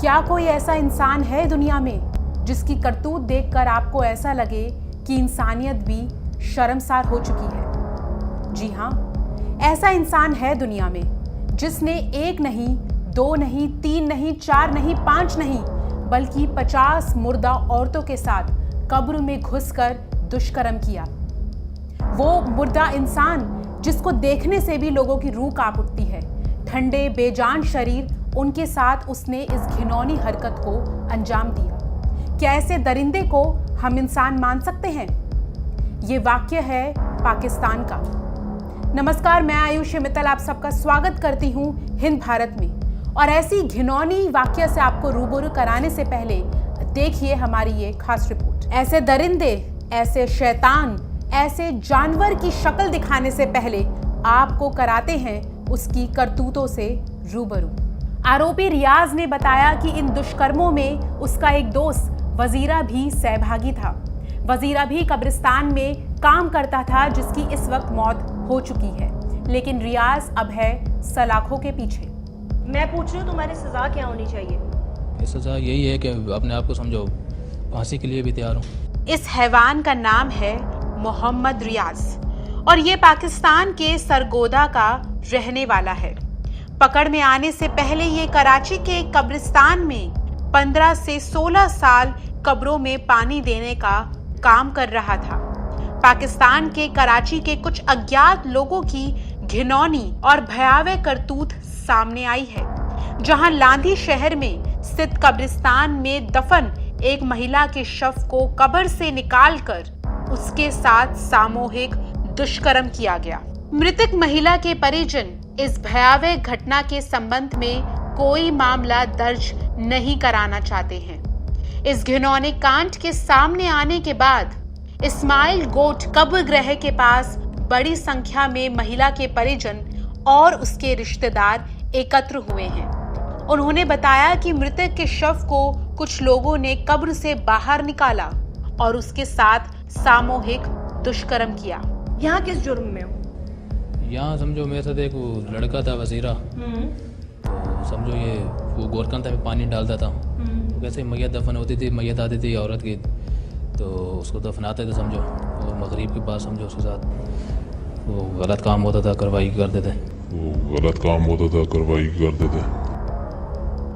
क्या कोई ऐसा इंसान है दुनिया में जिसकी करतूत देखकर आपको ऐसा लगे कि इंसानियत भी शर्मसार हो चुकी है? जी हाँ, ऐसा इंसान है दुनिया में जिसने 1 नहीं, 2 नहीं, 3 नहीं, 4 नहीं, 5 नहीं, बल्कि 50 मुर्दा औरतों के साथ कब्र में घुसकर दुष्कर्म किया। वो मुर्दा इंसान जिसको देखने से भी लोगों की रूह कांप उठती है। ठंडे बेजान शरीर, उनके साथ उसने इस घिनौनी हरकत को अंजाम दिया। क्या ऐसे दरिंदे को हम इंसान मान सकते हैं? ये वाक्य है पाकिस्तान का। नमस्कार, मैं आयुषी मित्तल आप सबका स्वागत करती हूँ हिंद भारत में। और ऐसी घिनौनी वाक्य से आपको रूबरू कराने से पहले देखिए हमारी ये खास रिपोर्ट। ऐसे दरिंदे, ऐसे शैतान, ऐसे जानवर की शक्ल दिखाने से पहले आपको कराते हैं उसकी करतूतों से रूबरू। आरोपी रियाज ने बताया कि इन दुष्कर्मों में उसका एक दोस्त वजीरा भी सहभागी था। वजीरा भी कब्रिस्तान में काम करता था, जिसकी इस वक्त मौत हो चुकी है, लेकिन रियाज अब है सलाखों के पीछे। मैं पूछ रही हूँ तुम्हारी सजा क्या होनी चाहिए? ये सजा यही है कि अपने आप को समझो, फांसी के लिए भी तैयार हूँ। इस हैवान का नाम है मोहम्मद रियाज और ये पाकिस्तान के सरगोदा का रहने वाला है। पकड़ में आने से पहले ये कराची के एक कब्रिस्तान में 15 से 16 साल कब्रों में पानी देने का काम कर रहा था। पाकिस्तान के कराची के कुछ अज्ञात लोगों की घिनौनी और भयावह करतूत सामने आई है, जहां लांधी शहर में स्थित कब्रिस्तान में दफन एक महिला के शव को कब्र से निकालकर उसके साथ सामूहिक दुष्कर्म किया गया। मृतक महिला के परिजन इस भयावह घटना के संबंध में कोई मामला दर्ज नहीं कराना चाहते हैं। इस घिनौने कांड के सामने आने के बाद इस्माइल गोट कब्र गृह के पास बड़ी संख्या में महिला के परिजन और उसके रिश्तेदार एकत्र हुए हैं। उन्होंने बताया कि मृतक के शव को कुछ लोगों ने कब्र से बाहर निकाला और उसके साथ सामूहिक दुष्कर्म किया। यहाँ किस जुर्म में हो? यहाँ समझो मेरे साथ एक वो लड़का था वजीरा, तो समझो ये वो गोरकंदा में पानी डालता था। वैसे मैयत दफन होती थी, मैयत आती थी औरत की, तो उसको दफनाते थे समझो। और मगरिब के बाद समझो उसके साथ वो गलत काम होता था, कार्रवाई करते थे।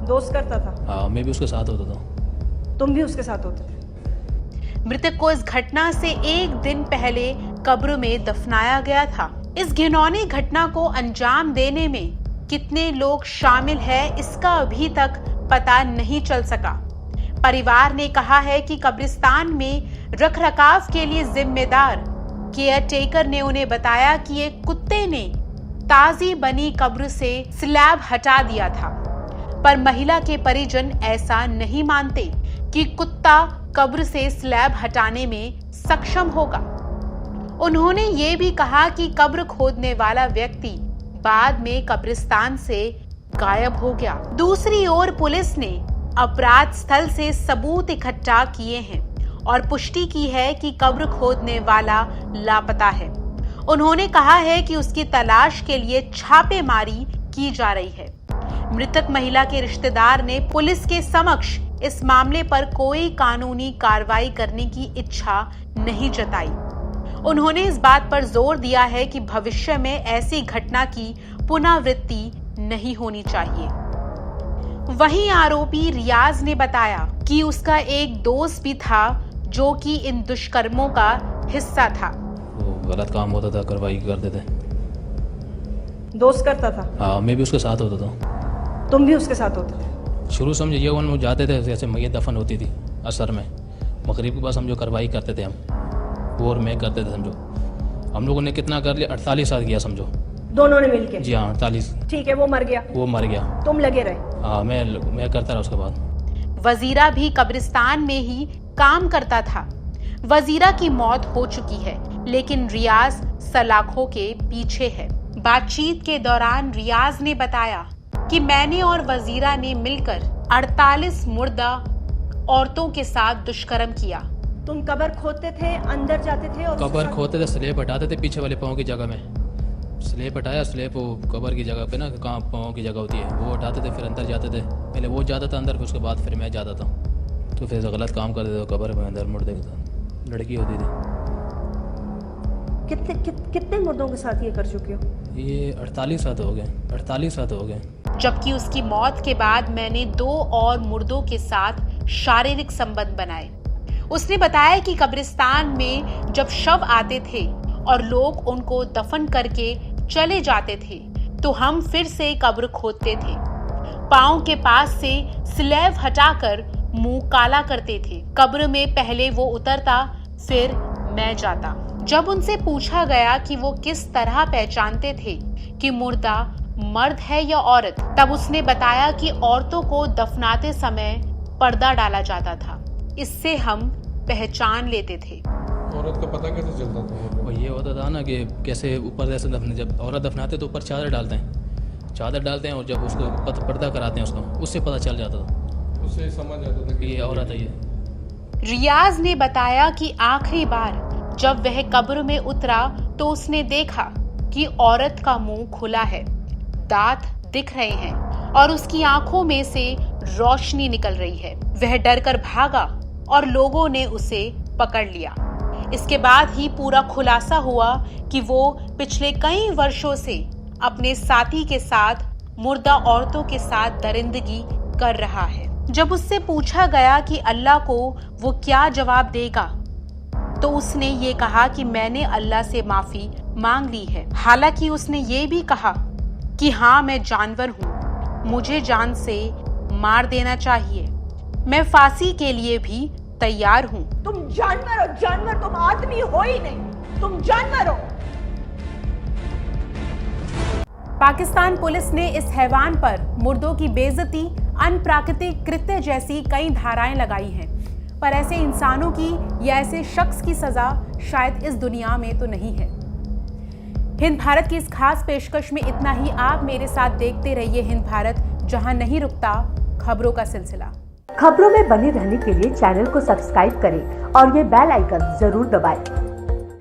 दोस्त करता था? हाँ, मैं भी उसके साथ होता था। तुम भी उसके साथ होते थे? मृतक को इस घटना से 1 दिन पहले कब्र में दफनाया गया था। इस घिनौनी घटना को अंजाम देने में कितने लोग शामिल हैं, इसका अभी तक पता नहीं चल सका। परिवार ने कहा है कि कब्रिस्तान में रखरखाव के लिए जिम्मेदार केयरटेकर ने उन्हें बताया कि एक कुत्ते ने ताजी बनी कब्र से स्लैब हटा दिया था, पर महिला के परिजन ऐसा नहीं मानते कि कुत्ता कब्र से स्लैब हटाने में सक्षम होगा। उन्होंने ये भी कहा कि कब्र खोदने वाला व्यक्ति बाद में कब्रिस्तान से गायब हो गया। दूसरी ओर पुलिस ने अपराध स्थल से सबूत इकट्ठा किए हैं और पुष्टि की है कि कब्र खोदने वाला लापता है। उन्होंने कहा है कि उसकी तलाश के लिए छापेमारी की जा रही है। मृतक महिला के रिश्तेदार ने पुलिस के समक्ष इस मामले पर कोई कानूनी कार्रवाई करने की इच्छा नहीं जताई। उन्होंने इस बात पर जोर दिया है कि भविष्य में ऐसी घटना की पुनरावृत्ति नहीं होनी चाहिए। वहीं आरोपी रियाज ने बताया कि उसका एक दोस्त भी था जो कि इन दुष्कर्मों का हिस्सा था। वो गलत काम होता था, कार्रवाई करते थे। दोस्त करता था? हाँ, मैं भी उसके साथ होता था। तुम भी उसके साथ होते थे? शुरू समझो ये वो जाते थे, जैसे मैयत दफन होती थी असर में, मगरिब के बाद समझो कार्रवाई करते थे हम, वो और मैं करते थे समझो। हम लोगों ने कितना कर लिया, 48 साल किया समझो, दोनों ने मिलके? जी हाँ, 48। ठीक है, वो मर गया? वो मर गया। तुम लगे रहे? हाँ, मैं करता रहा उसके बाद। वजीरा भी कब्रिस्तान में ही काम करता था। वजीरा की मौत हो चुकी है, लेकिन रियाज सलाखों के पीछे है। बातचीत के दौरान रियाज ने बताया कि मैंने और वजीरा ने मिलकर 48 मुर्दा औरतों के साथ दुष्कर्म किया। तुम कब्र खोदते थे, अंदर जाते थे और कब्र खोदते थे, स्लेब हटाते थे पीछे वाले पाँव की जगह में, स्लेब हटाया, स्लेब वो कबर की जगह पे ना, कहाँ पाँव की जगह होती है, वो हटाते थे, फिर अंदर जाते थे। पहले वो जाता था अंदर, फिर उसके बाद फिर मैं जाता था। तो फिर गलत काम करते थे कबर में अंदर मुर्दे के साथ, लड़की होती थी। कितने मुर्दों के साथ ये कर चुके हो? ये 48 साल हो गए, 48 साल हो गए। जबकि उसकी मौत के बाद मैंने 2 और मुर्दों के साथ शारीरिक संबंध बनाए। उसने बताया कि कब्रिस्तान में जब शव आते थे और लोग उनको दफन करके चले जाते थे तो हम फिर से कब्र खोदते थे। पाँव के पास से स्लैब हटाकर मुंह काला करते थे। कब्र में पहले वो उतरता, फिर मैं जाता। जब उनसे पूछा गया कि वो किस तरह पहचानते थे कि मुर्दा मर्द है या औरत, तब उसने बताया कि औरतों को दफनाते समय पर्दा डाला जाता था, इससे हम पहचान लेते थे। औरत का पता कैसे चलता था? वो ये होता था ना कि कैसे ऊपर जैसे जब औरत दफनाते तो ऊपर चादर डालते हैं और जब उसको पर्दा कराते हैं उसको, उससे पता चल जाता था, उससे समझ आता था कि ये औरत है ये। रियाज ने बताया कि आखिरी बार जब वह कब्र में उतरा तो उसने देखा कि औरत का मुंह खुला है, दांत दिख रहे हैं और उसकी आंखों में से रोशनी निकल रही है। वह डरकर भागा और लोगों ने उसे पकड़ लिया। इसके बाद ही पूरा खुलासा हुआ कि वो पिछले कई वर्षों से अपने साथी के साथ मुर्दा औरतों के साथ दरिंदगी कर रहा है। जब उससे पूछा गया कि अल्लाह को वो क्या जवाब देगा तो उसने ये कहा कि मैंने अल्लाह से माफी मांग ली है। हालांकि उसने ये भी कहा कि हाँ, मैं जानवर हूँ, मुझे जान से मार देना चाहिए, मैं फांसी के लिए भी तैयार हूँ। तुम जानवर हो, जानवर, तुम आदमी हो ही नहीं, तुम जानवर हो। पाकिस्तान पुलिस ने इस हैवान पर मुर्दों की बेइज्जती, अनप्राकृतिक कृत्य जैसी कई धाराएं लगाई हैं, पर ऐसे इंसानों की या ऐसे शख्स की सजा शायद इस दुनिया में तो नहीं है। हिंद भारत की इस खास पेशकश में इतना ही। आप मेरे साथ देखते रहिए हिंद भारत, जहां नहीं रुकता खबरों का सिलसिला। खबरों में बने रहने के लिए चैनल को सब्सक्राइब करें और ये बेल आइकन जरूर दबाएं।